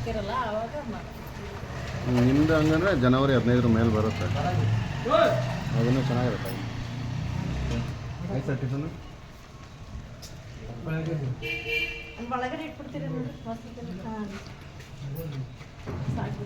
ಹಾಕಿರಲ್ಲ ಆವಾಗ ನಿಮ್ದು ಹಂಗಂದ್ರೆ ಜನವರಿ 15 ಮೇಲೆ ಬರುತ್ತೆ. ಅದನ್ನು ಚೆನ್ನಾಗಿರುತ್ತೆ. ಆಯ್ತು ಸರ್ ಟಿಫನ್ ಒಳಗಡೆ ಇಟ್ಬಿಡ್ತೀರಿ ನೋಡಿ ಸಾಕು.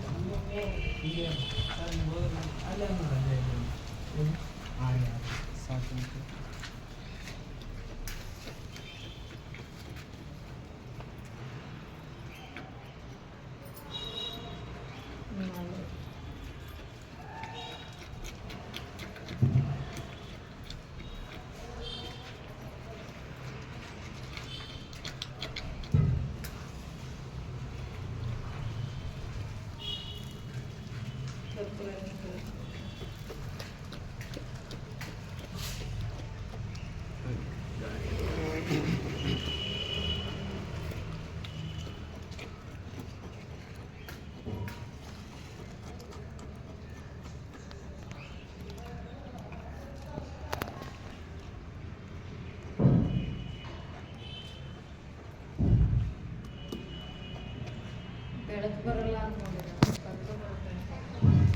ಬೆಳಕು ಬರಲ್ಲ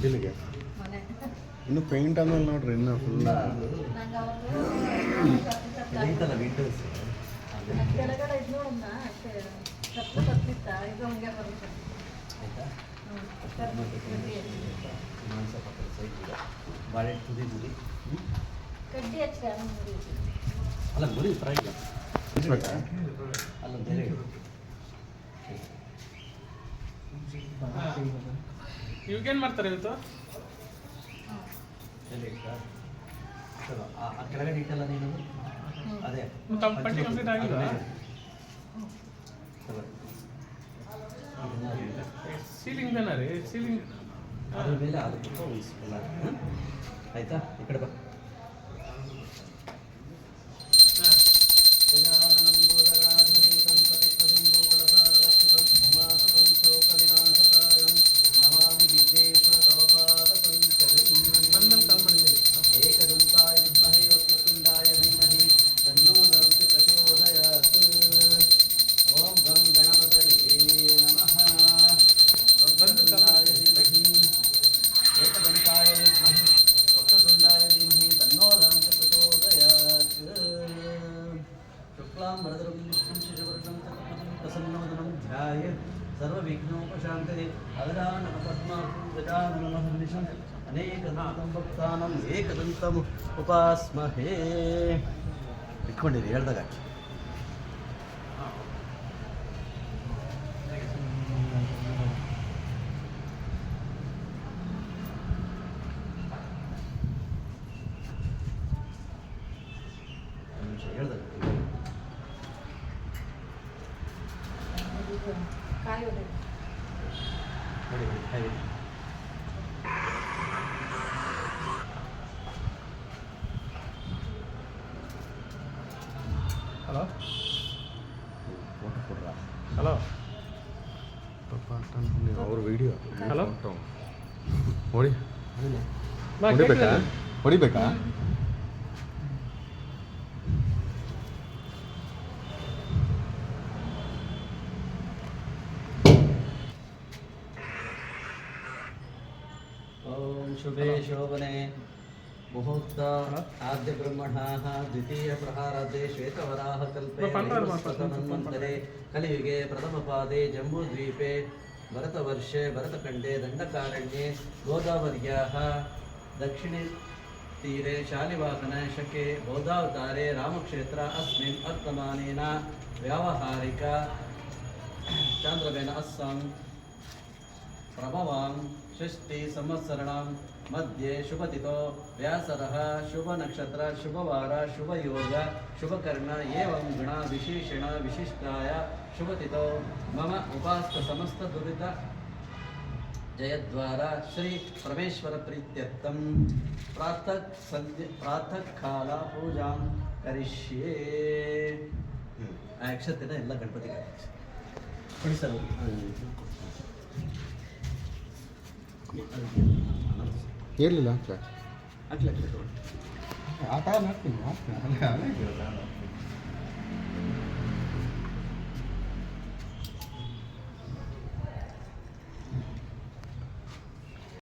ಇಲ್ಲಿಗೆ ಮನೆ ಇನ್ನು ಪೇಂಟ್ ಆದ್ಮೇಲೆ ನೋಡ್ರಿ ಇನ್ನು ಫುಲ್ ಕೆಳಗಡೆ ಇದು ನೋಡೋಣ ಅಷ್ಟೇ ಕತ್ತು ಕತ್ತಿತ್ತ ಇದು ಹಂಗೆ ಬರುತ್ತೆ. ಕಡ್ಡಿ ಹಚ್ಚಿ ಅಲ್ಲ ಮುರಿ ಫ್ರೈ ಅಲ್ಲ ಬೇರೆ ಇವಾಗೇನು ಮಾಡ್ತಾರೆ ಇವತ್ತು? ಆ ಕೆಳಗಡೆ ಇಟ್ಟಲ್ಲ ನೀನು ಅದೇ ಪಟ್ಟಿ ಕಂಪ್ಲೀಟ್ ಆಗಿಲ್ಲ. ಸೀಲಿಂಗ್ ಬೇನ ರೀ ಸೀಲಿಂಗ್ ಅದ್ರ ಮೇಲೆ ಅದು ಎಲ್ಲ ಆಯ್ತಾ ಈ ಕಡೆ ಬಾ. सर्वविघ्नोपशान्तये अवदानपद्मापूर्वजाननमहर्निशम् अनेकदन्तं भक्तानाम् एकदन्तम् उपास्महे. ಇಟ್ಕೊಂಡಿರಿ ಹೇಳ್ದಾಗ ಹೇಳ್ದಾಗ ಕಾಯಿ ಹೊಡೆ ನೋಡಿ ಕಾಯಿ ಹಲೋ ಫೋಟೋ ಕೊಡ್ರಾ ಹಲೋ ಅವ್ರ ವಿಡಿಯೋ ಹಲೋ ಹೊಡಿ ಹೊಡಿಬೇಕಾ ಹೊಡಿಬೇಕಾ शुभे शोभने मुहूर्त आद्य ब्रह्मणः द्वितीय प्रहाराद्ये श्वेतवराह कल्पे मन्वन्तरे कलियुगे प्रथमपादे जम्बूद्वीपे भरतवर्षे भरतखण्डे दण्डकारण्ये गोदावर्याः दक्षिणे तीरे शालिवाहन शके बौद्धावतारे रामक्षेत्र अस्मिन् वर्तमानेन व्यावहारिक चान्द्रमेन अस्सां प्रभवां षष्ठी संवत्सराणां मध्ये शुभतिथो व्यासरः शुभनक्षत्र शुभवार शुभयोग शुभकर्ण एवं गुण विशेषण विशिष्टाय शुभतिथो मम उपास्त समस्त दुरित जयद्वारा श्री परमेश्वर प्रीत्यर्थं प्रातः काल पूजां करिष्ये. अक्षतेन ಎಲ್ಲ ಗಣಪತಿಗೆ ಕೊಡಿ ಸರ್. ಇರಲಿಲ್ಲ ಹಾಕ್ಲಿ ಆಟ ಮಾಡ್ತೀನಿ